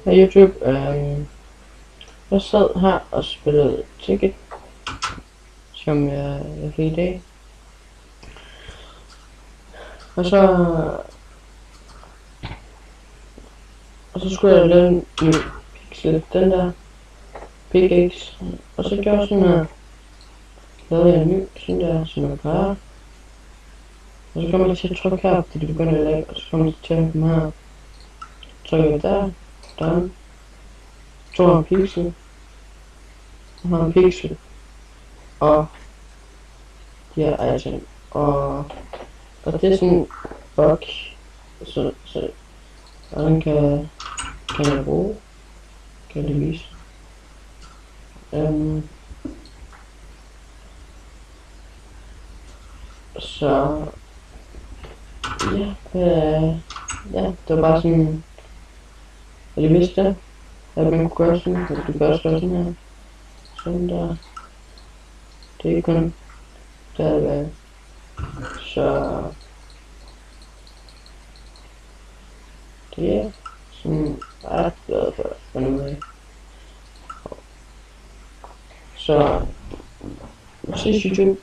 Hej YouTube. Jeg sad her og spillede Ticket, som jeg fik i dag. Og så skulle jeg lave en ny pixel, den der pickaxe. Og så gjorde jeg sådan her. Lavede jeg en ny, sådan der, som jeg plejer. Og så kommer jeg til at trykke her, fordi det begynder at lagge. Og så kommer jeg til at komme her. Trykker jeg der. Så har en pixel. Jeg har en pixel. Og de her item. Og det er sådan en bug. Så hvordan kan jeg bruge? Kan jeg det vise? Så ja, det var bare sådan, at jeg vidste, at man kunne gøre sådan, at du kan også gøre sådan her. Sådan der. Det er ikke kun der. Så det er sådan ret glad for at finde ud af. Så ses YouTube.